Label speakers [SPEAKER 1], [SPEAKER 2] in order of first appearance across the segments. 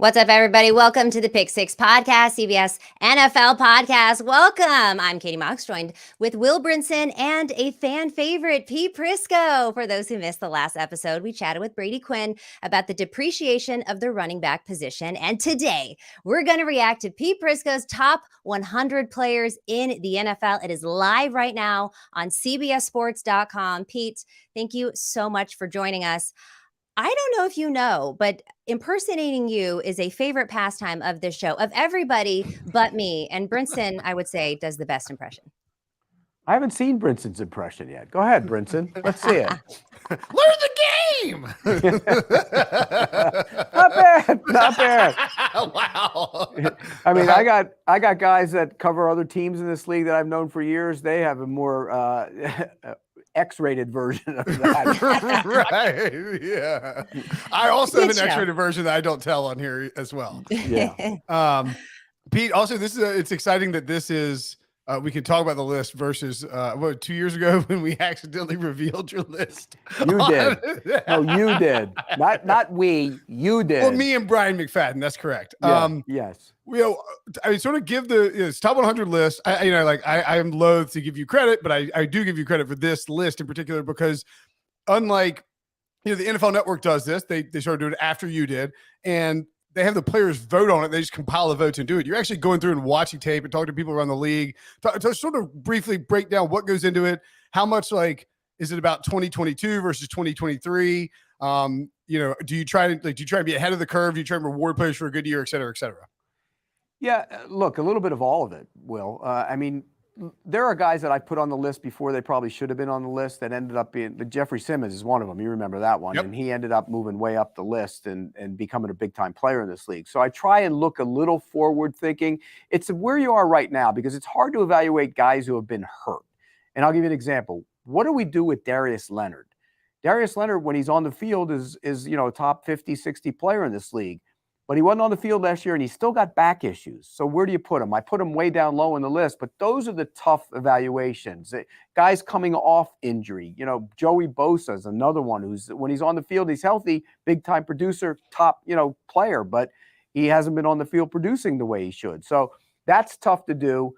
[SPEAKER 1] What's up, everybody? Welcome to the Pick Six Podcast, CBS NFL Podcast. Welcome. I'm Katie Mox, joined with Will Brinson and a fan favorite, Pete Prisco. For those who missed the last episode, we chatted with Brady Quinn about the depreciation of the running back position. And today, we're going to react to Pete Prisco's top 100 players in the NFL. It is live right now on CBSSports.com. Pete, thank you so much for joining us. I don't know if you know, but impersonating you is a favorite pastime of this show, of everybody but me. And Brinson, I would say, does the best impression.
[SPEAKER 2] I haven't seen Brinson's impression yet. Go ahead, Brinson. Let's see it.
[SPEAKER 3] Learn the game.
[SPEAKER 2] Not bad. Not bad.
[SPEAKER 3] Wow.
[SPEAKER 2] I mean, I got guys that cover other teams in this league that I've known for years. They have a more X-rated version of that.
[SPEAKER 3] Right. Yeah. I also have an X-rated version that I don't tell on here as well.
[SPEAKER 2] Yeah.
[SPEAKER 3] Pete, also, it's exciting that this is. We can talk about the list versus 2 years ago when we accidentally revealed your list.
[SPEAKER 2] You did. No, you did. Not we. You did.
[SPEAKER 3] Well, me and Brian McFadden. That's correct.
[SPEAKER 2] Yeah, yes.
[SPEAKER 3] I sort of give it's top 100 list. I am loath to give you credit, but I do give you credit for this list in particular because unlike the NFL Network does this, they started doing it after you did, and they have the players vote on it. They just compile the votes and do it. You're actually going through and watching tape and talking to people around the league to sort of briefly break down what goes into it. How much is it about 2022 versus 2023? Do you try to be ahead of the curve? Do you try to reward players for a good year, et cetera, et cetera?
[SPEAKER 2] Yeah, look, a little bit of all of it, Will. I mean, there are guys that I put on the list before they probably should have been on the list that ended up being – Jeffrey Simmons is one of them. You remember that one.
[SPEAKER 3] Yep.
[SPEAKER 2] And he ended up moving way up the list and becoming a big-time player in this league. So I try and look a little forward thinking. It's where you are right now because it's hard to evaluate guys who have been hurt. And I'll give you an example. What do we do with Darius Leonard? Darius Leonard, when he's on the field, is a top 50, 60 player in this league. But he wasn't on the field last year, and he's still got back issues. So where do you put him? I put him way down low in the list, but those are the tough evaluations. Guys coming off injury. Joey Bosa is another one who's, when he's on the field, he's healthy, big-time producer, top, player, but he hasn't been on the field producing the way he should. So that's tough to do.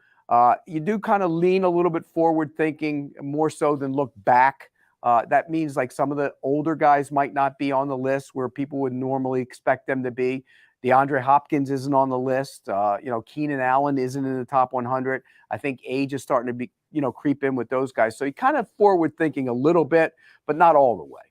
[SPEAKER 2] You do kind of lean a little bit forward thinking more so than look back. That means some of the older guys might not be on the list where people would normally expect them to be. DeAndre Hopkins isn't on the list. Keenan Allen isn't in the top 100. I think age is starting to be, creep in with those guys. So you kind of forward thinking a little bit, but not all the way.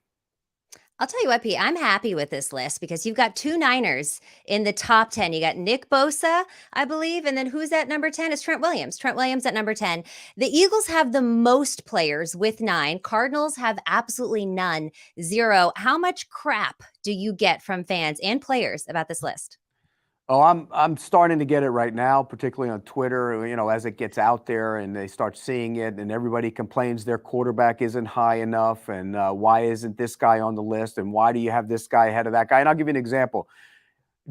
[SPEAKER 1] I'll tell you what, Pete, I'm happy with this list because you've got two Niners in the top 10. You got Nick Bosa, I believe, and then who's at number 10? It's Trent Williams. Trent Williams at number 10. The Eagles have the most players with 9. Cardinals have absolutely none, 0. How much crap do you get from fans and players about this list?
[SPEAKER 2] Oh, I'm starting to get it right now, particularly on Twitter, as it gets out there and they start seeing it and everybody complains their quarterback isn't high enough and why isn't this guy on the list and why do you have this guy ahead of that guy? And I'll give you an example.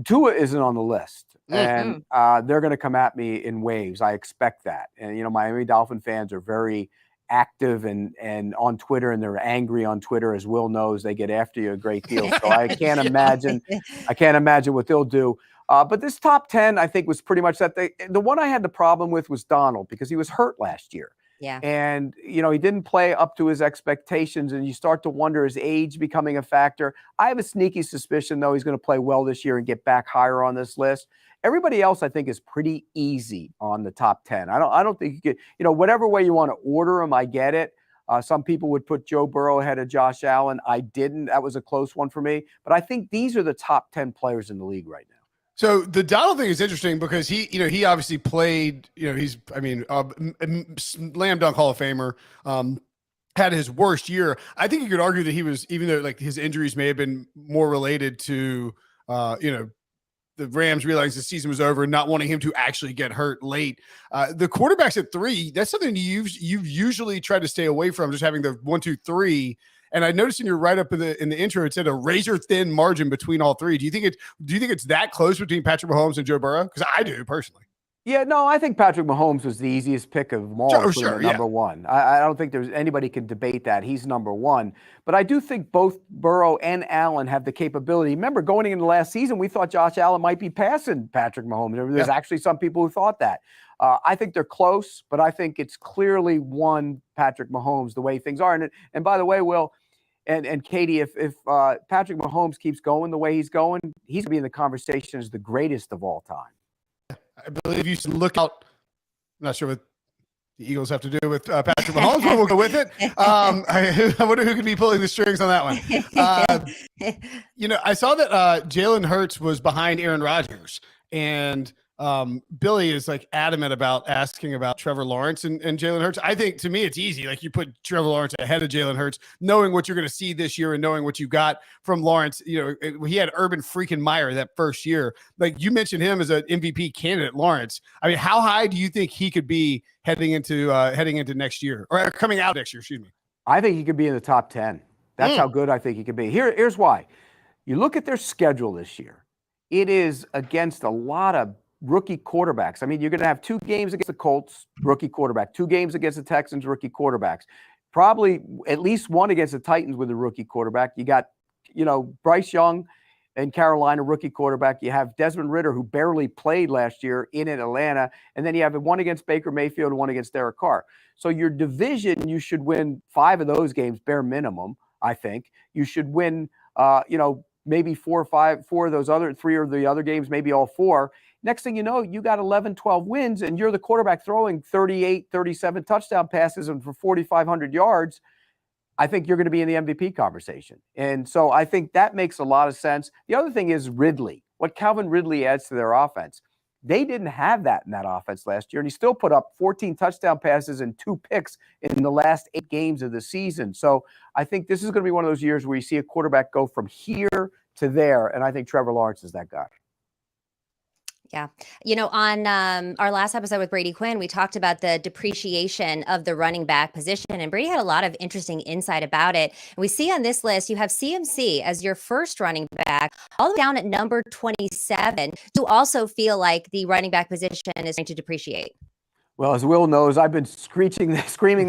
[SPEAKER 2] Tua isn't on the list and they're going to come at me in waves. I expect that. And, Miami Dolphin fans are very active and on Twitter and they're angry on Twitter, as Will knows. They get after you a great deal. So I can't imagine what they'll do. But this top 10, I think, was pretty much that. The one I had the problem with was Donald because he was hurt last year.
[SPEAKER 1] Yeah.
[SPEAKER 2] And, he didn't play up to his expectations. And you start to wonder, is age becoming a factor? I have a sneaky suspicion, though, he's going to play well this year and get back higher on this list. Everybody else, I think, is pretty easy on the top 10. I don't think you could, whatever way you want to order them, I get it. Some people would put Joe Burrow ahead of Josh Allen. I didn't. That was a close one for me. But I think these are the top 10 players in the league right now.
[SPEAKER 3] So the Donald thing is interesting because he obviously played, he's, slam dunk Hall of Famer, had his worst year. I think you could argue that he was, even though his injuries may have been more related to, the Rams realized the season was over and not wanting him to actually get hurt late. The quarterbacks at 3, that's something you've usually tried to stay away from, just having the 1, 2, 3. And I noticed in your write-up in the intro, it said a razor-thin margin between all 3. Do you think it's that close between Patrick Mahomes and Joe Burrow? Because I do, personally.
[SPEAKER 2] Yeah, no, I think Patrick Mahomes was the easiest pick of them all
[SPEAKER 3] Sure,
[SPEAKER 2] to put him at
[SPEAKER 3] yeah.
[SPEAKER 2] number one. I don't think there's anybody can debate that. He's number one. But I do think both Burrow and Allen have the capability. Remember, going into last season, we thought Josh Allen might be passing Patrick Mahomes. There's actually some people who thought that. I think they're close, but I think it's clearly one Patrick Mahomes the way things are. And by the way, Will and Katie, if Patrick Mahomes keeps going the way he's going, he's going to be in the conversation as the greatest of all time.
[SPEAKER 3] I believe you should look out. I'm not sure what the Eagles have to do with Patrick Mahomes, but we'll go with it. I wonder who could be pulling the strings on that one. I saw that Jalen Hurts was behind Aaron Rodgers, and Billy is like adamant about asking about Trevor Lawrence and Jalen Hurts. I think, to me, it's easy. Like, you put Trevor Lawrence ahead of Jalen Hurts, knowing what you're going to see this year and knowing what you got from Lawrence. He had Urban freaking Meyer that first year. Like, you mentioned him as an MVP candidate, Lawrence. I mean, how high do you think he could be heading into next year, or coming out next year? Excuse me.
[SPEAKER 2] I think he could be in the top 10. That's how good I think he could be. Here's why. You look at their schedule this year. It is against a lot of rookie quarterbacks. I mean, you're going to have 2 games against the Colts, rookie quarterback, 2 games against the Texans, rookie quarterbacks, probably at least one against the Titans with a rookie quarterback. You got, Bryce Young in Carolina, rookie quarterback. You have Desmond Ridder, who barely played last year in Atlanta. And then you have one against Baker Mayfield and one against Derek Carr. So your division, you should win 5 of those games, bare minimum, I think. You should win, maybe 4 of those other 3 of the other games, maybe all 4. Next thing you know, you got 11, 12 wins, and you're the quarterback throwing 38, 37 touchdown passes and for 4,500 yards. I think you're going to be in the MVP conversation. And so I think that makes a lot of sense. The other thing is Ridley, what Calvin Ridley adds to their offense. They didn't have that in that offense last year, and he still put up 14 touchdown passes and 2 picks in the last 8 games of the season. So I think this is going to be one of those years where you see a quarterback go from here to there, and I think Trevor Lawrence is that guy.
[SPEAKER 1] Yeah. On our last episode with Brady Quinn, we talked about the depreciation of the running back position, and Brady had a lot of interesting insight about it. And we see on this list, you have CMC as your first running back, all the way down at number 27. Do you also feel like the running back position is going to depreciate?
[SPEAKER 2] Well, as Will knows, I've been screaming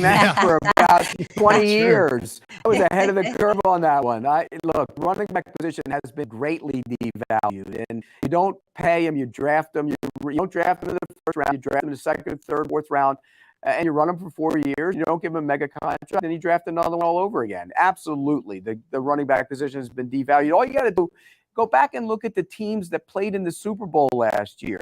[SPEAKER 2] that for about 20 years. I was ahead of the curve on that one. Look, running back position has been greatly devalued, and you don't pay them, you draft them. You don't draft them in the first round, you draft them in the second, third, fourth round, and you run them for 4 years. You don't give them a mega contract, and you draft another one all over again. Absolutely, the running back position has been devalued. All you got to do, go back and look at the teams that played in the Super Bowl last year.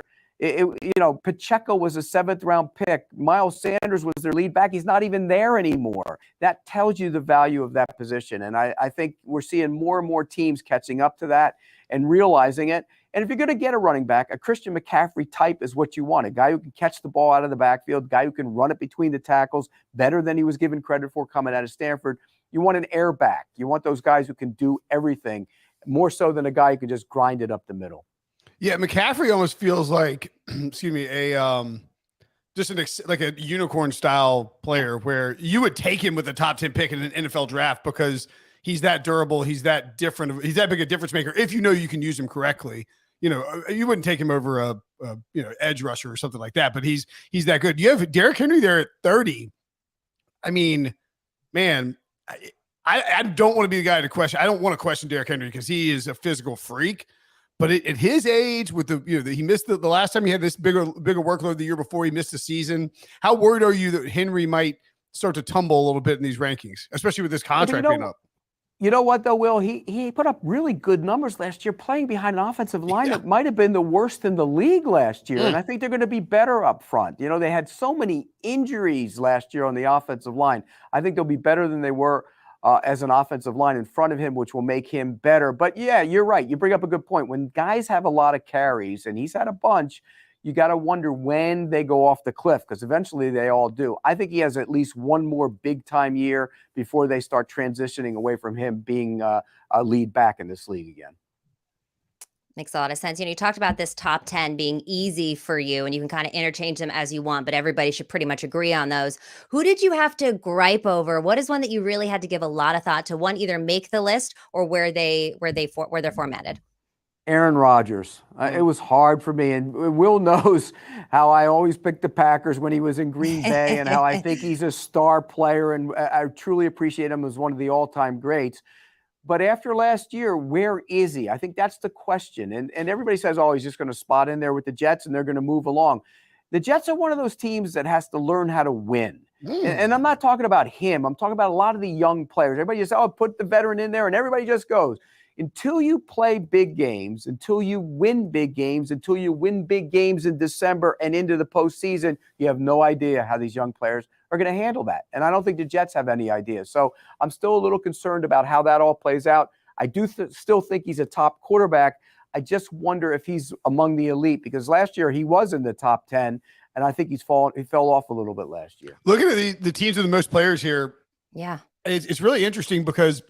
[SPEAKER 2] Pacheco was a 7th-round pick. Miles Sanders was their lead back. He's not even there anymore. That tells you the value of that position. And I think we're seeing more and more teams catching up to that and realizing it. And if you're going to get a running back, a Christian McCaffrey type is what you want. A guy who can catch the ball out of the backfield, a guy who can run it between the tackles better than he was given credit for coming out of Stanford. You want an airback. You want those guys who can do everything, more so than a guy who can just grind it up the middle.
[SPEAKER 3] Yeah, McCaffrey almost feels like, excuse me, like a unicorn style player where you would take him with a top 10 pick in an NFL draft because he's that durable, he's that different, he's that big a difference maker. If you know you can use him correctly, you wouldn't take him over a edge rusher or something like that. But he's that good. You have Derrick Henry there at 30. I mean, man, I don't want to be the guy to question. I don't want to question Derrick Henry because he is a physical freak. But at his age, with he missed the last time he had this bigger workload the year before, he missed the season. How worried are you that Henry might start to tumble a little bit in these rankings, especially with this contract being up?
[SPEAKER 2] You know what, though, Will? He put up really good numbers last year playing behind an offensive line that might have been the worst in the league last year. And I think they're going to be better up front. They had so many injuries last year on the offensive line. I think they'll be better than they were as an offensive line in front of him, which will make him better. But yeah, you're right. You bring up a good point. When guys have a lot of carries, and he's had a bunch, you got to wonder when they go off the cliff, because eventually they all do. I think he has at least one more big-time year before they start transitioning away from him being a lead back in this league again.
[SPEAKER 1] Makes a lot of sense. You talked about this top 10 being easy for you, and you can kind of interchange them as you want, but everybody should pretty much agree on those. Who did you have to gripe over? What is one that you really had to give a lot of thought to? One, either make the list or where they're formatted?
[SPEAKER 2] Aaron Rodgers. It was hard for me, and Will knows how I always picked the Packers when he was in Green Bay and how I think he's a star player, and I truly appreciate him as one of the all-time greats. But after last year, where is he? I think that's the question. And everybody says, oh, he's just going to spot in there with the Jets and they're going to move along. The Jets are one of those teams that has to learn how to win. And I'm not talking about him. I'm talking about a lot of the young players. Everybody just, put the veteran in there and everybody just goes. Until you play big games, until you win big games, until you win big games in December and into the postseason, you have no idea how these young players are going to handle that. And I don't think the Jets have any idea. So I'm still a little concerned about how that all plays out. I do still think he's a top quarterback. I just wonder if he's among the elite, because last year he was in the top 10, and I think he fell off a little bit last year.
[SPEAKER 3] Looking at the teams with the most players here, it's really interesting because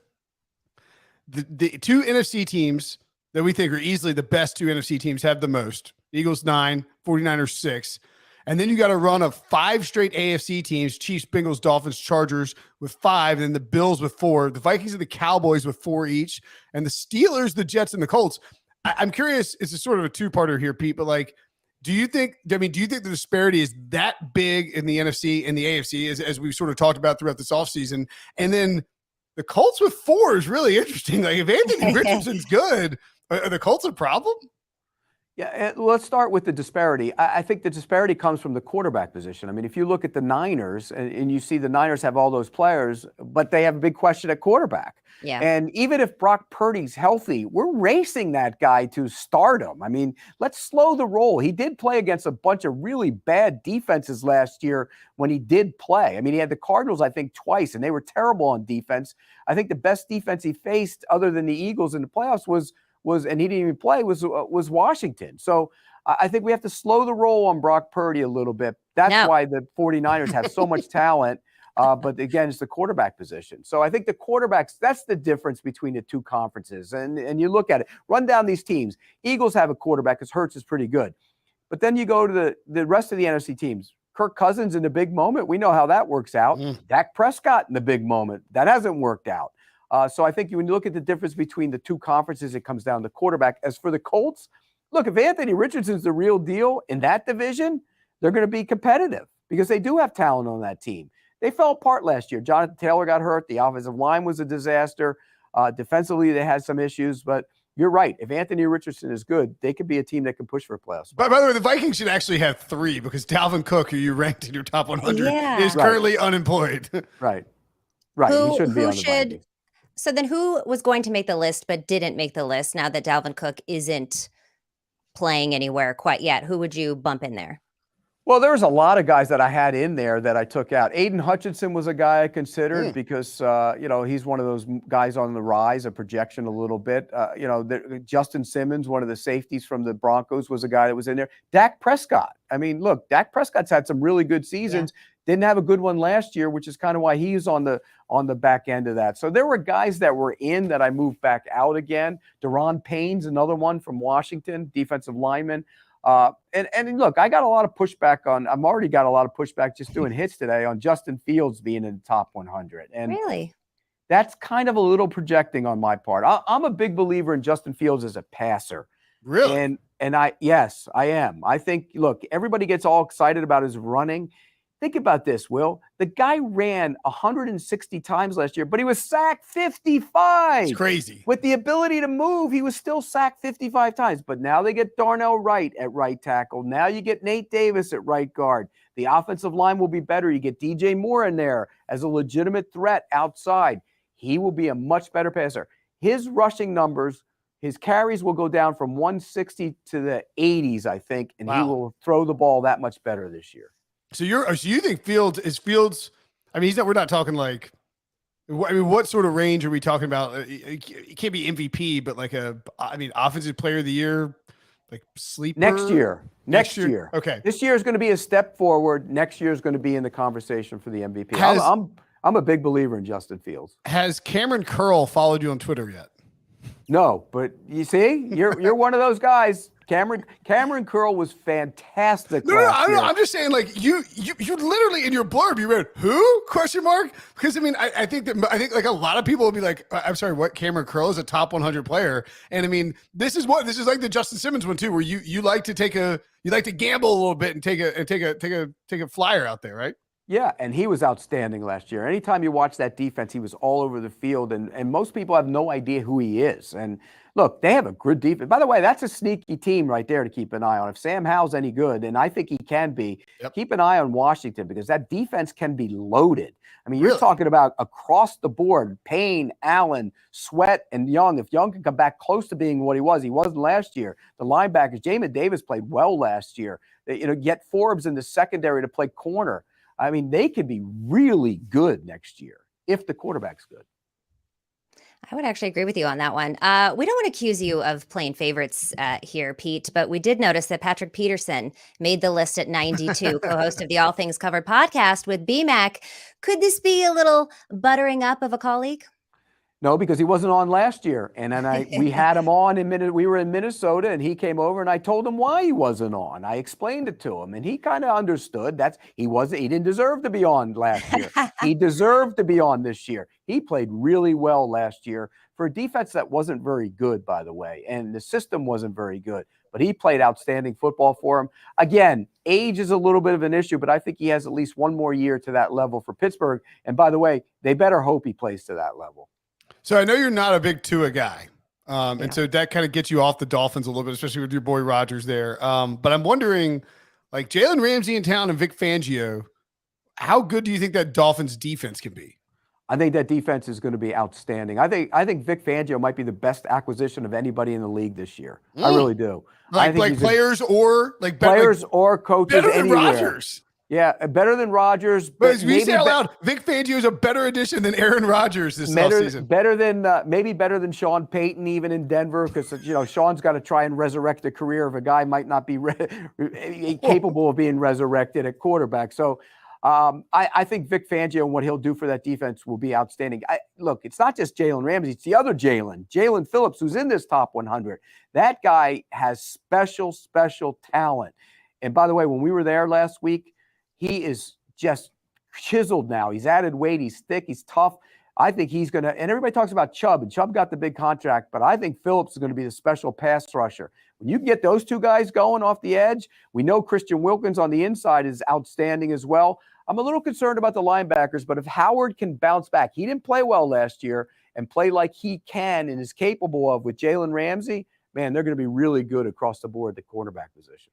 [SPEAKER 3] the two NFC teams that we think are easily the best two NFC teams have the most. Eagles 9, 49ers 6. And then you got a run of 5 straight AFC teams, Chiefs, Bengals, Dolphins, Chargers with 5, and then the Bills with 4, the Vikings and the Cowboys with 4 each, and the Steelers, the Jets, and the Colts. I'm curious, it's a sort of a two-parter here, Pete, but do you think the disparity is that big in the NFC and the AFC as we've sort of talked about throughout this offseason? And then the Colts with 4 is really interesting. If Anthony Richardson's good, are the Colts a problem?
[SPEAKER 2] Yeah, let's start with the disparity. I think the disparity comes from the quarterback position. I mean, if you look at the Niners and you see the Niners have all those players, but they have a big question at quarterback.
[SPEAKER 1] Yeah.
[SPEAKER 2] And even if Brock Purdy's healthy, we're racing that guy to stardom. I mean, let's slow the roll. He did play against a bunch of really bad defenses last year when he did play. I mean, he had the Cardinals, I think, twice, and they were terrible on defense. I think the best defense he faced, other than the Eagles in the playoffs, was and he didn't even play, was Washington. So I think we have to slow the roll on Brock Purdy a little bit. That's why the 49ers have so much talent. But again, it's the quarterback position. So I think the quarterbacks, that's the difference between the two conferences. And you look at it, run down these teams. Eagles have a quarterback because Hurts is pretty good. But then you go to the rest of the NFC teams. Kirk Cousins in the big moment, we know how that works out. Dak Prescott in the big moment, that hasn't worked out. So I think when you look at the difference between the two conferences, it comes down to quarterback. As for the Colts, look, if Anthony Richardson's the real deal in that division, they're going to be competitive because they do have talent on that team. They fell apart last year. Jonathan Taylor got hurt. The offensive line was a disaster. Defensively, they had some issues. But you're right. If Anthony Richardson is good, they could be a team that can push for a playoff spot.
[SPEAKER 3] By the way, the Vikings should actually have 3 because Dalvin Cook, who you ranked in your top 100, is currently unemployed.
[SPEAKER 2] Right. He shouldn't be on the Vikings.
[SPEAKER 1] So then who was going to make the list but didn't make the list now that Dalvin Cook isn't playing anywhere quite yet? Who would you bump in there?
[SPEAKER 2] Well, there was a lot of guys that I had in there that I took out. Aiden Hutchinson was a guy I considered because, he's one of those guys on the rise, a projection a little bit. Justin Simmons, one of the safeties from the Broncos, was a guy that was in there. Dak Prescott. I mean, look, Dak Prescott's had some really good seasons. Yeah. Didn't have a good one last year, which is kind of why he's on the back end of that. So there were guys that were in that I moved back out again. Deron Payne's another one from Washington, defensive lineman. And look, I've already got a lot of pushback just doing hits today on Justin Fields being in the top 100. And
[SPEAKER 1] really,
[SPEAKER 2] that's kind of a little projecting on my part. I'm a big believer in Justin Fields as a passer.
[SPEAKER 3] Really?
[SPEAKER 2] Yes, I am. I think, look, everybody gets all excited about his running. Think about this, Will. The guy ran 160 times last year, but he was sacked 55.
[SPEAKER 3] It's crazy.
[SPEAKER 2] With the ability to move, he was still sacked 55 times. But now they get Darnell Wright at right tackle. Now you get Nate Davis at right guard. The offensive line will be better. You get DJ Moore in there as a legitimate threat outside. He will be a much better passer. His rushing numbers, his carries will go down from 160 to the 80s, I think, and he will throw the ball that much better this year.
[SPEAKER 3] So you think Fields? I mean, we're not talking what sort of range are we talking about? It can't be MVP, but offensive player of the year, like sleeper
[SPEAKER 2] next year.
[SPEAKER 3] Okay.
[SPEAKER 2] This year is going to be a step forward. Next year is going to be in the conversation for the MVP. I'm a big believer in Justin Fields.
[SPEAKER 3] Has Cameron Curl followed you on Twitter yet?
[SPEAKER 2] No, but you see, you're one of those guys. Cameron Curl was fantastic
[SPEAKER 3] No,
[SPEAKER 2] last year.
[SPEAKER 3] I'm just saying, like you literally in your blurb you read who ? Because I mean, I think like a lot of people will be like, I'm sorry, what? Cameron Curl is a top 100 player, and I mean, this is like the Justin Simmons one too, where you like to gamble a little bit and take a flyer out there, right?
[SPEAKER 2] Yeah, and he was outstanding last year. Anytime you watch that defense, he was all over the field, and most people have no idea who he is. And look, they have a good defense. By the way, that's a sneaky team right there to keep an eye on. If Sam Howell's any good, and I think he can be, keep an eye on Washington because that defense can be loaded. I mean, you're talking about across the board, Payne, Allen, Sweat, and Young. If Young can come back close to being what he wasn't last year. The linebackers, Jamin Davis played well last year. Get Forbes in the secondary to play corner. I mean, they could be really good next year if the quarterback's good.
[SPEAKER 1] I would actually agree with you on that one. We don't want to accuse you of playing favorites here, Pete, but we did notice that Patrick Peterson made the list at 92, co-host of the All Things Covered podcast with BMAC. Could this be a little buttering up of a colleague?
[SPEAKER 2] No, because he wasn't on last year. And then we had him on we were in Minnesota and he came over and I told him why he wasn't on. I explained it to him and he kind of understood he didn't deserve to be on last year. He deserved to be on this year. He played really well last year for a defense that wasn't very good, by the way. And the system wasn't very good, but he played outstanding football for him. Again, age is a little bit of an issue, but I think he has at least one more year to that level for Pittsburgh. And by the way, they better hope he plays to that level.
[SPEAKER 3] So I know you're not a big Tua guy. And so that kind of gets you off the Dolphins a little bit, especially with your boy Rodgers there. But I'm wondering, like Jalen Ramsey in town and Vic Fangio, how good do you think that Dolphins defense can be?
[SPEAKER 2] I think that defense is going to be outstanding. I think Vic Fangio might be the best acquisition of anybody in the league this year. I really do.
[SPEAKER 3] Like players or
[SPEAKER 2] coaches
[SPEAKER 3] better than
[SPEAKER 2] anywhere.
[SPEAKER 3] Rodgers.
[SPEAKER 2] Yeah, better than Rodgers.
[SPEAKER 3] But as we say out loud, Vic Fangio is a better addition than Aaron Rodgers this offseason.
[SPEAKER 2] Maybe better than Sean Payton even in Denver because Sean's got to try and resurrect the career of a guy might not be capable of being resurrected at quarterback. So I think Vic Fangio and what he'll do for that defense will be outstanding. Look, it's not just Jalen Ramsey; it's the other Jalen Phillips, who's in this top 100. That guy has special talent. And by the way, when we were there last week, he is just chiseled now. He's added weight. He's thick. He's tough. I think he's going to – and everybody talks about Chubb, and Chubb got the big contract, but I think Phillips is going to be the special pass rusher. When you get those two guys going off the edge, we know Christian Wilkins on the inside is outstanding as well. I'm a little concerned about the linebackers, but if Howard can bounce back – he didn't play well last year and play like he can and is capable of with Jalen Ramsey, man, they're going to be really good across the board at the cornerback position.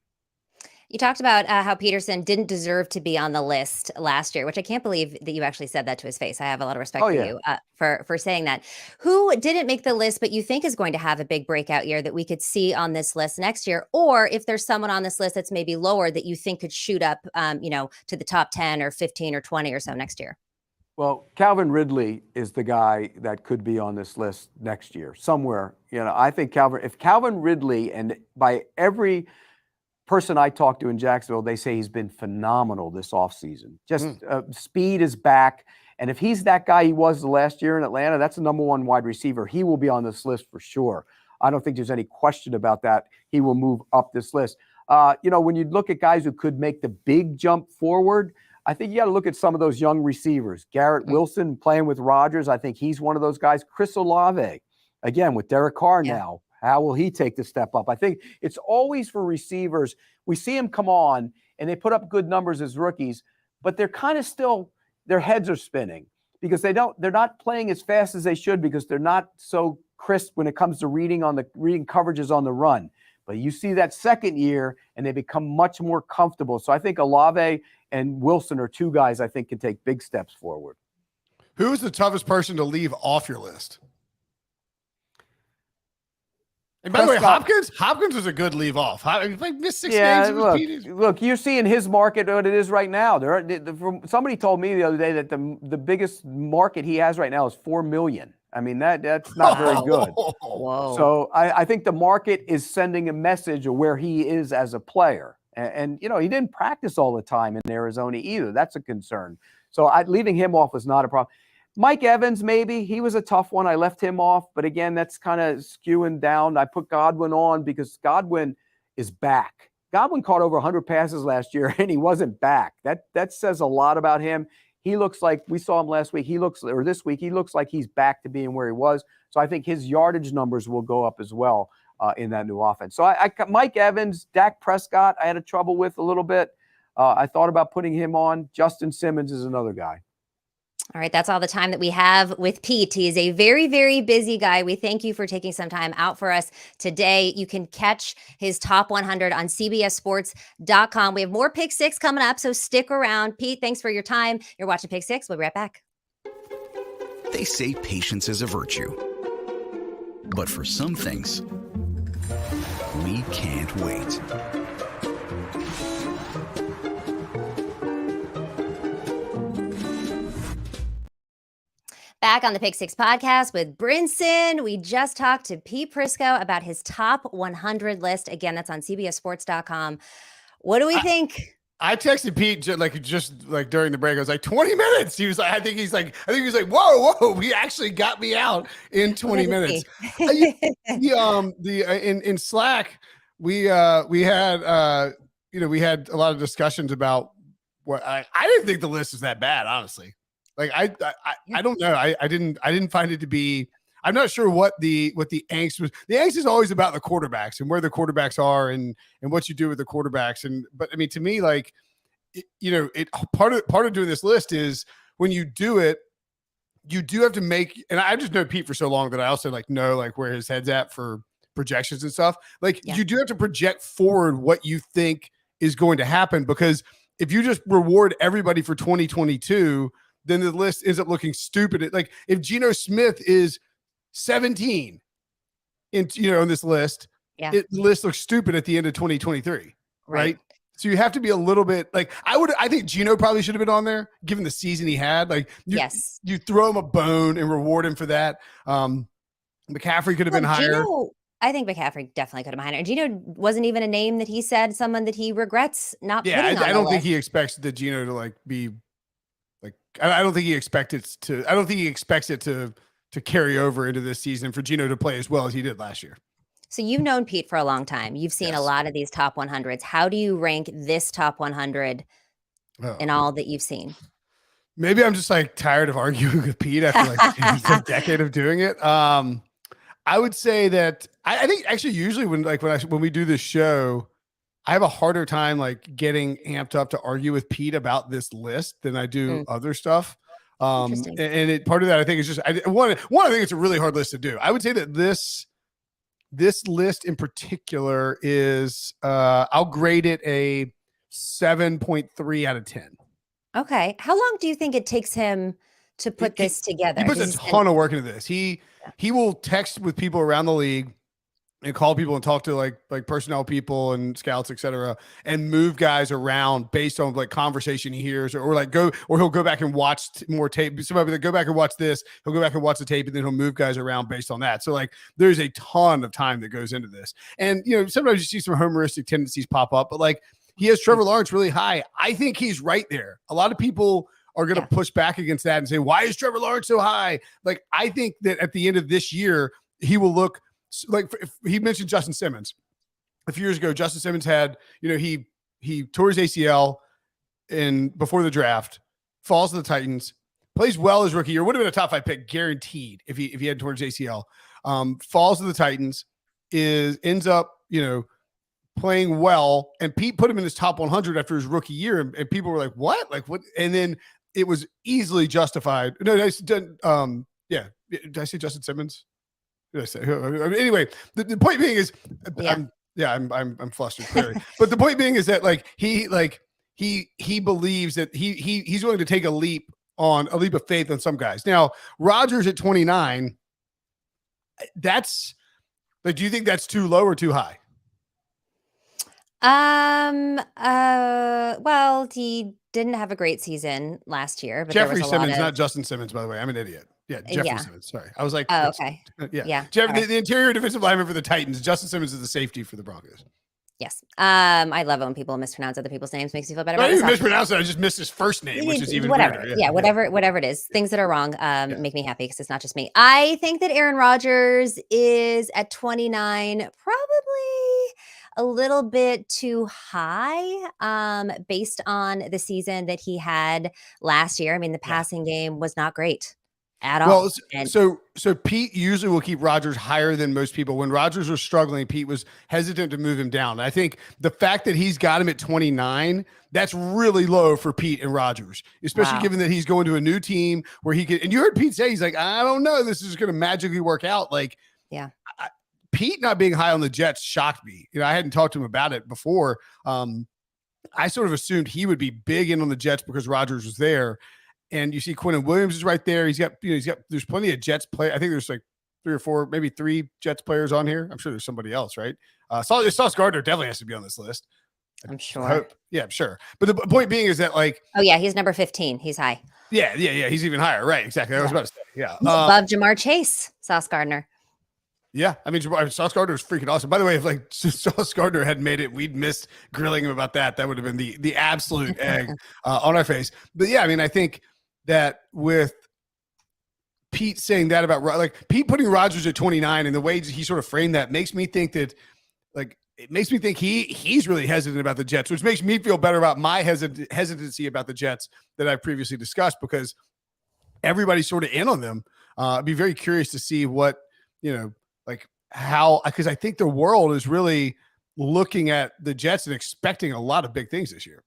[SPEAKER 1] You talked about how Peterson didn't deserve to be on the list last year, which I can't believe that you actually said that to his face. I have a lot of respect for you for saying that. Who didn't make the list, but you think is going to have a big breakout year that we could see on this list next year? Or if there's someone on this list that's maybe lower that you think could shoot up, to the top 10 or 15 or 20 or so next year?
[SPEAKER 2] Well, Calvin Ridley is the guy that could be on this list next year somewhere. I think if Calvin Ridley, and by every person I talked to in Jacksonville, they say he's been phenomenal this offseason. Just speed is back. And if he's that guy he was the last year in Atlanta, that's the number one wide receiver. He will be on this list for sure. I don't think there's any question about that. He will move up this list. When you look at guys who could make the big jump forward, I think you got to look at some of those young receivers. Garrett Wilson playing with Rodgers. I think he's one of those guys. Chris Olave, again, with Derek Carr now. How will he take the step up? I think it's always for receivers. We see them come on and they put up good numbers as rookies, but they're kind of still, their heads are spinning because they're not playing as fast as they should because they're not so crisp when it comes to reading coverages on the run. But you see that second year and they become much more comfortable. So I think Olave and Wilson are two guys I think can take big steps forward.
[SPEAKER 3] Who's the toughest person to leave off your list? And by the way, Hopkins was a good leave off. He missed 6 games.
[SPEAKER 2] Look, you're seeing his market what it is right now. Somebody told me the other day that the biggest market he has right now is $4 million. I mean, that's not very good.
[SPEAKER 1] Whoa.
[SPEAKER 2] So I think the market is sending a message of where he is as a player. And he didn't practice all the time in Arizona either. That's a concern. So leaving him off was not a problem. Mike Evans, maybe. He was a tough one. I left him off. But again, that's kind of skewing down. I put Godwin on because Godwin is back. Godwin caught over 100 passes last year, and he wasn't back. That says a lot about him. He looks like, we saw him last week. This week, he looks like he's back to being where he was. So I think his yardage numbers will go up as well in that new offense. So Mike Evans, Dak Prescott, I had trouble with a little bit. I thought about putting him on. Justin Simmons is another guy.
[SPEAKER 1] All right, that's all the time that we have with Pete. He is a very, very busy guy. We thank you for taking some time out for us today. You can catch his top 100 on CBSSports.com. We have more Pick Six coming up, so stick around. Pete, thanks for your time. You're watching Pick Six. We'll be right back.
[SPEAKER 4] They say patience is a virtue. But for some things, we can't wait.
[SPEAKER 1] Back on the Pick Six podcast with Brinson. We just talked to Pete Prisco about his top 100 list. Again, that's on CBSSports.com. What do we think?
[SPEAKER 3] I texted Pete just during the break. I was like, 20 minutes. He was like, I think he was like, whoa, he actually got me out in 20 minutes. In Slack, we had a lot of discussions about what I didn't think the list was that bad, honestly. Like I don't know. I didn't find it to be. I'm not sure what the angst was. The angst is always about the quarterbacks and where the quarterbacks are and what you do with the quarterbacks. But I mean, to me, like, part of doing this list is when you do it, you do have to make. And I just know Pete for so long that I also know where his head's at for projections and stuff. You do have to project forward what you think is going to happen, because if you just reward everybody for 2022. Then the list ends up looking stupid. Like if Geno Smith is 17 in this list, the list looks stupid at the end of 2023, right? So you have to be a little bit I think Geno probably should have been on there given the season he had. You throw him a bone and reward him for that. McCaffrey could have been higher.
[SPEAKER 1] I think McCaffrey definitely could have been higher. And Geno wasn't even a name that he said, someone that he regrets not putting on the list.
[SPEAKER 3] I don't think he expects the Geno to be. I don't think he expects it to carry over into this season for Geno to play as well as he did last year.
[SPEAKER 1] So you've known Pete for a long time. You've seen a lot of these top 100s. How do you rank this top 100 in all that you've seen?
[SPEAKER 3] Maybe I'm just tired of arguing with Pete after a decade of doing it. I would say that I think actually usually when we do this show, I have a harder time getting amped up to argue with Pete about this list than I do other stuff. Part of that I think is just I think it's a really hard list to do. I would say that this list in particular is I'll grade it a 7.3 out of 10.
[SPEAKER 1] Okay. How long do you think it takes him to put this together?
[SPEAKER 3] He puts a ton of work into this. He will text with people around the league and call people and talk to like personnel people and scouts, et cetera, and move guys around based on conversation he hears, or he'll go back and watch more tape. Somebody will go back and watch this. He'll go back and watch the tape, and then he'll move guys around based on that. So there's a ton of time that goes into this. And sometimes you see some homeristic tendencies pop up, but he has Trevor Lawrence really high. I think he's right there. A lot of people are going to push back against that and say, why is Trevor Lawrence so high? I think that at the end of this year, he will look if he mentioned Justin Simmons a few years ago. Justin Simmons had, he tore his ACL before the draft, falls to the Titans, plays well his rookie year, would have been a top 5 pick guaranteed if he had torn his ACL, falls to the Titans, ends up, playing well. And Pete put him in his top 100 after his rookie year. And people were like, what? What? And then it was easily justified. No, did I say Justin Simmons? Anyway, the point being is, I'm flustered clearly. But the point being is that he believes that he's willing to take a leap of faith on some guys. Now, Rodgers at 29, that's do you think that's too low or too high?
[SPEAKER 1] Well, he didn't have a great season last year, but
[SPEAKER 3] Jeffrey Simmons, not Justin Simmons, by the way. I'm an idiot. Yeah, Jeffrey Simmons. Sorry. I was like,
[SPEAKER 1] oh, okay.
[SPEAKER 3] Yeah. Jeff, the interior defensive lineman for the Titans. Justin Simmons is the safety for the Broncos.
[SPEAKER 1] Yes. I love it when people mispronounce other people's names. Makes me feel better.
[SPEAKER 3] I didn't mispronounce it. I just missed his first name, which is even
[SPEAKER 1] whatever.
[SPEAKER 3] weirder.
[SPEAKER 1] Yeah, whatever it is. Things that are wrong make me happy because it's not just me. I think that Aaron Rodgers is at 29, probably a little bit too high based on the season that he had last year. I mean, the passing game was not great at all.
[SPEAKER 3] Well,
[SPEAKER 1] And
[SPEAKER 3] so Pete usually will keep Rodgers higher than most people. When Rodgers was struggling, Pete was hesitant to move him down. I think the fact that he's got him at 29, that's really low for Pete and Rodgers, especially given that he's going to a new team where he could. And you heard Pete say, he's like, I don't know, this is going to magically work out. Like,
[SPEAKER 1] yeah.
[SPEAKER 3] Pete not being high on the Jets shocked me. I hadn't talked to him about it before. I sort of assumed he would be big in on the Jets because Rodgers was there. And you see Quinnen Williams is right there. He's got there's plenty of Jets play. I think there's like 3 or 4, maybe 3 Jets players on here. I'm sure there's somebody else, right? Sauce Gardner definitely has to be on this list.
[SPEAKER 1] I'm sure.
[SPEAKER 3] Yeah, I'm sure. But the point being is that, like,
[SPEAKER 1] oh yeah, he's number 15. He's high.
[SPEAKER 3] Yeah. He's even higher. Right. Exactly. I was about to say, yeah.
[SPEAKER 1] He's above Jamar Chase, Sauce Gardner.
[SPEAKER 3] Yeah, I mean, Sauce Gardner is freaking awesome. By the way, if like Sauce Gardner had made it, we'd missed grilling him about that. That would have been the absolute egg on our face. But yeah, I mean, I think that with Pete saying that about, like, Pete putting Rodgers at 29 and the way he sort of framed that makes me think that, like, it makes me think he's really hesitant about the Jets, which makes me feel better about my hesitancy about the Jets that I've previously discussed, because everybody's sort of in on them. I'd be very curious to see what, like how, because I think the world is really looking at the Jets and expecting a lot of big things this year.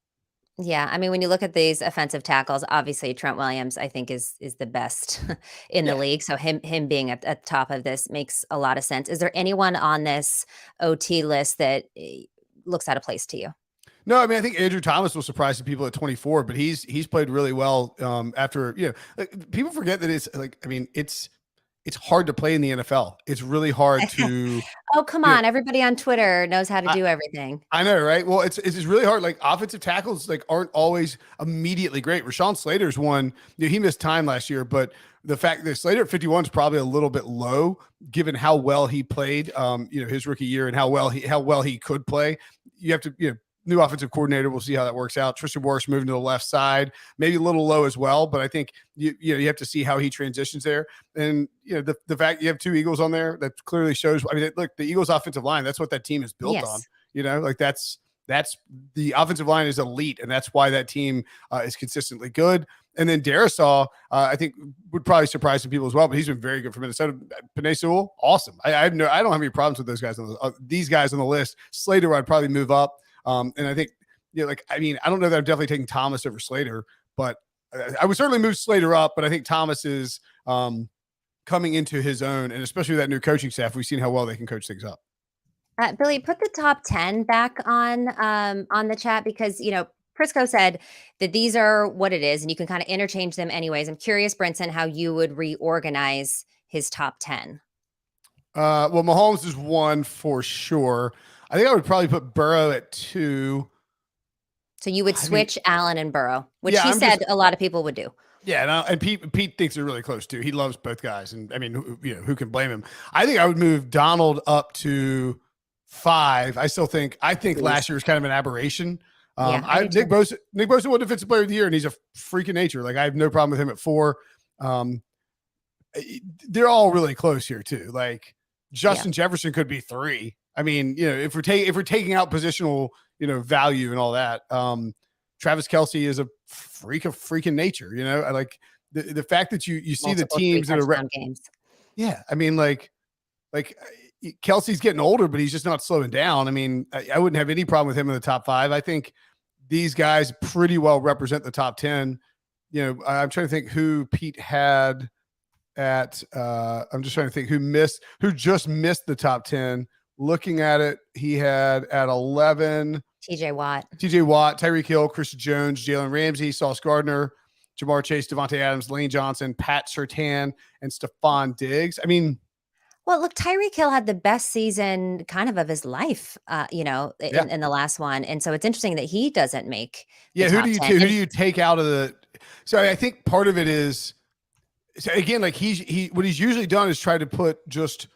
[SPEAKER 1] Yeah, I mean, when you look at these offensive tackles, obviously Trent Williams, I think, is the best in the league. So him being at the top of this makes a lot of sense. Is there anyone on this OT list that looks out of place to you?
[SPEAKER 3] No, I mean, I think Andrew Thomas will surprise some people at 24, but he's played really well after, like, people forget that it's like, I mean, it's hard to play in the NFL. It's really hard to.
[SPEAKER 1] Oh, come on. Everybody on Twitter knows how to do everything.
[SPEAKER 3] I know, right? Well, it's really hard. Like, offensive tackles, like, aren't always immediately great. Rashawn Slater's one, he missed time last year, but the fact that Slater at 51 is probably a little bit low given how well he played, his rookie year and how well he could play. You have to, new offensive coordinator. We'll see how that works out. Tristan Wirfs moving to the left side, maybe a little low as well, but I think you have to see how he transitions there. And the fact you have 2 Eagles on there, that clearly shows. I mean, look, the Eagles offensive line, that's what that team is built on. Like that's the offensive line is elite, and that's why that team is consistently good. And then Darisaw, I think, would probably surprise some people as well, but he's been very good for Minnesota. Penei Sewell, awesome. I don't have any problems with those guys these guys on the list. Slater, I'd probably move up. And I think, I don't know that I'm definitely taking Thomas over Slater, but I would certainly move Slater up. But I think Thomas is coming into his own, and especially with that new coaching staff, we've seen how well they can coach things up.
[SPEAKER 1] Billy, put the top 10 back on the chat, because Prisco said that these are what it is, and you can kind of interchange them anyways. I'm curious, Brinson, how you would reorganize his top 10.
[SPEAKER 3] Well, Mahomes is 1 for sure. I think I would probably put Burrow at 2.
[SPEAKER 1] So you would switch Allen and Burrow, which he said a lot of people would do.
[SPEAKER 3] Yeah, and Pete thinks they're really close too. He loves both guys, and I mean, who can blame him? I think I would move Donald up to 5. I think last year was kind of an aberration. Nick Bosa won Defensive Player of the Year, and he's a freak of nature. Like, I have no problem with him at 4. They're all really close here too. Like, Justin Jefferson could be 3. I mean, if we're taking out positional, value and all that, Travis Kelce is a freak of freaking nature. I like the fact that you see the teams that are
[SPEAKER 1] games.
[SPEAKER 3] Yeah, I mean, like Kelce's getting older, but he's just not slowing down. I mean, I wouldn't have any problem with him in the top 5. I think these guys pretty well represent the top 10. I'm trying to think who Pete had at. I'm just trying to think who just missed the top 10. Looking at it, he had at 11
[SPEAKER 1] TJ Watt,
[SPEAKER 3] Tyreek Hill, Chris Jones, Jalen Ramsey, Sauce Gardner, Jamar Chase, Devontae Adams, Lane Johnson, Pat Surtain, and Stephon Diggs. I mean,
[SPEAKER 1] well, look, Tyreek Hill had the best season kind of his life, in the last one. And so it's interesting that he doesn't make.
[SPEAKER 3] Who do you take out of the? So I think part of it is, so again, like what he's usually done is try to put just.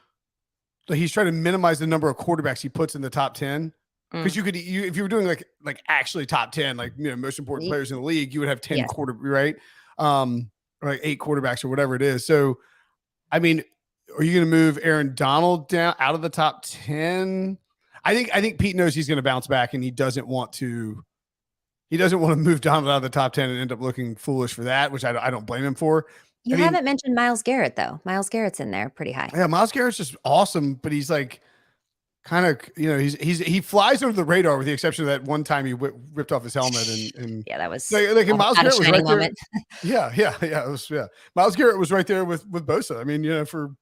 [SPEAKER 3] Like, he's trying to minimize the number of quarterbacks he puts in the top 10. Because if you were doing like actually top 10, like, most important players in the league, you would have 10 right? Or like 8 quarterbacks or whatever it is. So, I mean, are you going to move Aaron Donald down out of the top 10? I think Pete knows he's going to bounce back, and he doesn't want to move Donald out of the top 10 and end up looking foolish for that, which I don't blame him for.
[SPEAKER 1] You haven't mentioned Myles Garrett, though. Myles Garrett's in there pretty high.
[SPEAKER 3] Yeah, Myles Garrett's just awesome, but he's like kind of, he flies under the radar with the exception of that one time he ripped off his helmet and
[SPEAKER 1] yeah, that was
[SPEAKER 3] like Myles Garrett was right
[SPEAKER 1] moment.
[SPEAKER 3] there. Yeah. Myles Garrett was right there with Bosa. I mean, for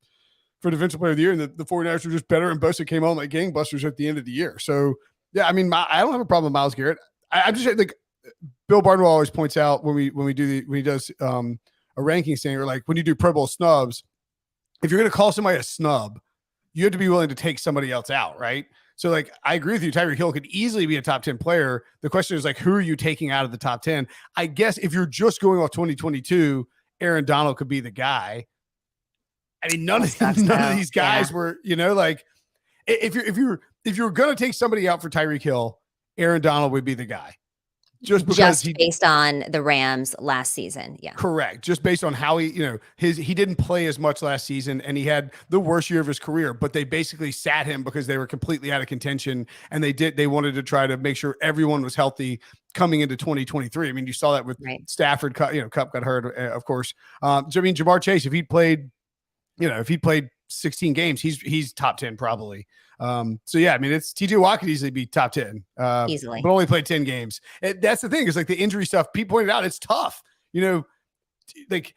[SPEAKER 3] defensive player of the year, and the 49ers were just better, and Bosa came on like gangbusters at the end of the year. So yeah, I mean, I don't have a problem with Myles Garrett. I'm just like Bill Barnwell always points out when he does a ranking thing, or like when you do Pro Bowl snubs, if you're going to call somebody a snub, you have to be willing to take somebody else out, right? So like, I agree with you. Tyreek Hill could easily be a top 10 player. The question is like, who are you taking out of the top 10? I guess if you're just going off 2022, Aaron Donald could be the guy. I mean, none of these guys were, like if you're going to take somebody out for Tyreek Hill, Aaron Donald would be the guy. Just
[SPEAKER 1] based on the Rams last season. Yeah. Correct.
[SPEAKER 3] Just based on how he didn't play as much last season, and he had the worst year of his career, but they basically sat him because they were completely out of contention, and they wanted to try to make sure everyone was healthy coming into 2023. I mean, you saw that with Stafford, Kupp got hurt, of course. I mean, Jamar Chase, if he'd played 16 games, he's top 10 probably. So yeah, I mean, it's TJ Watt could easily be top 10,
[SPEAKER 1] easily,
[SPEAKER 3] but only played 10 games. That's the thing, is like the injury stuff. Pete pointed out, it's tough. Like,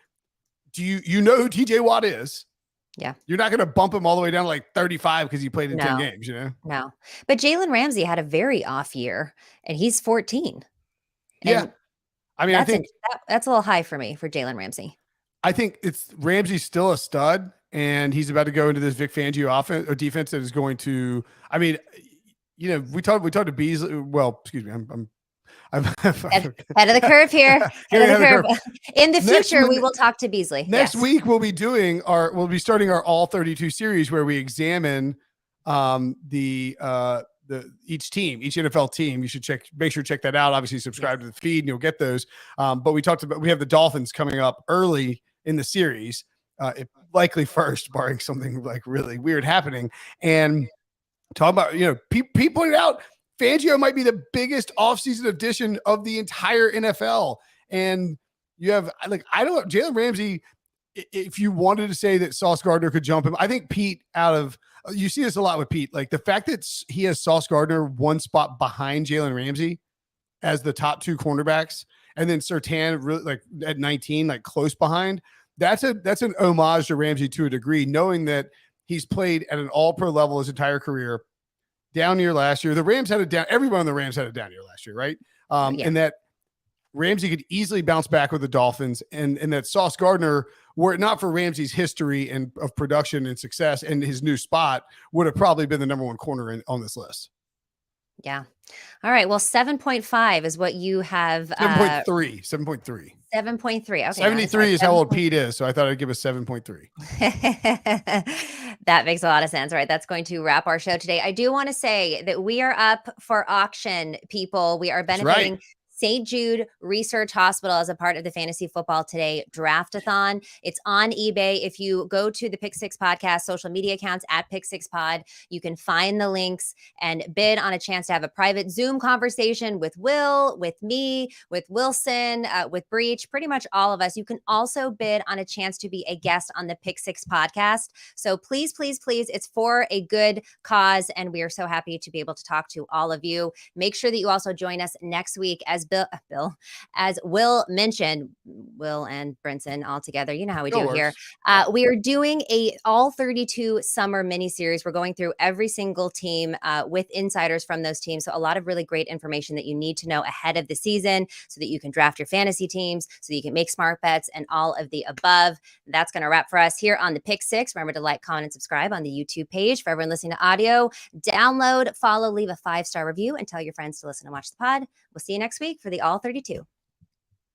[SPEAKER 3] do you know who TJ Watt is?
[SPEAKER 1] Yeah.
[SPEAKER 3] You're not going to bump him all the way down to like 35 because he played in 10 games,
[SPEAKER 1] No, but Jalen Ramsey had a very off year, and he's 14.
[SPEAKER 3] Yeah. I mean, I think
[SPEAKER 1] that's a little high for me for Jalen Ramsey.
[SPEAKER 3] I think Ramsey's still a stud, and he's about to go into this Vic Fangio offense or defense that is going to. I mean, we talked to Beasley. Well, excuse me, I'm
[SPEAKER 1] head of the curve here. Head of the curve. In the future, we will talk to Beasley.
[SPEAKER 3] Next week, we'll be starting our All 32 series, where we examine each NFL team. You should make sure to check that out. Obviously, subscribe to the feed and you'll get those. But we have the Dolphins coming up early in the series, likely first, barring something like really weird happening. And talk about, Pete pointed out Fangio might be the biggest offseason addition of the entire NFL. And you have Jalen Ramsey, if you wanted to say that Sauce Gardner could jump him, I think Pete you see this a lot with Pete, like the fact that he has Sauce Gardner one spot behind Jalen Ramsey as the top two cornerbacks, and then Surtain really like at 19, like close behind. That's an homage to Ramsey to a degree, knowing that he's played at an all-pro level his entire career. Down year last year. The Rams had a down. Everyone on the Rams had a down year last year, right? And that Ramsey could easily bounce back with the Dolphins, and that Sauce Gardner, were it not for Ramsey's history and of production and success and his new spot, would have probably been the number one corner on this list.
[SPEAKER 1] Yeah. All right. Well, 7.5 is what you have.
[SPEAKER 3] 7.3.
[SPEAKER 1] 7.3. Okay.
[SPEAKER 3] 73 is how old Pete is. So I thought I'd give a 7.3.
[SPEAKER 1] That makes a lot of sense. All right. That's going to wrap our show today. I do want to say that we are up for auction, people. We are benefiting St. Jude Research Hospital as a part of the Fantasy Football Today Draftathon. It's on eBay. If you go to the Pick Six Podcast social media accounts at Pick Six Pod, you can find the links and bid on a chance to have a private Zoom conversation with Will, with me, with Wilson, with Breach, pretty much all of us. You can also bid on a chance to be a guest on the Pick Six Podcast. So please, please, please, it's for a good cause, and we are so happy to be able to talk to all of you. Make sure that you also join us next week as as Will mentioned, Will and Brinson all together. You know how we do here. We are doing a all 32 summer mini series. We're going through every single team with insiders from those teams. So a lot of really great information that you need to know ahead of the season so that you can draft your fantasy teams, so that you can make smart bets and all of the above. That's going to wrap for us here on the Pick Six. Remember to like, comment, and subscribe on the YouTube page. For everyone listening to audio, download, follow, leave a 5-star review, and tell your friends to listen and watch the pod. We'll see you next week for the All 32.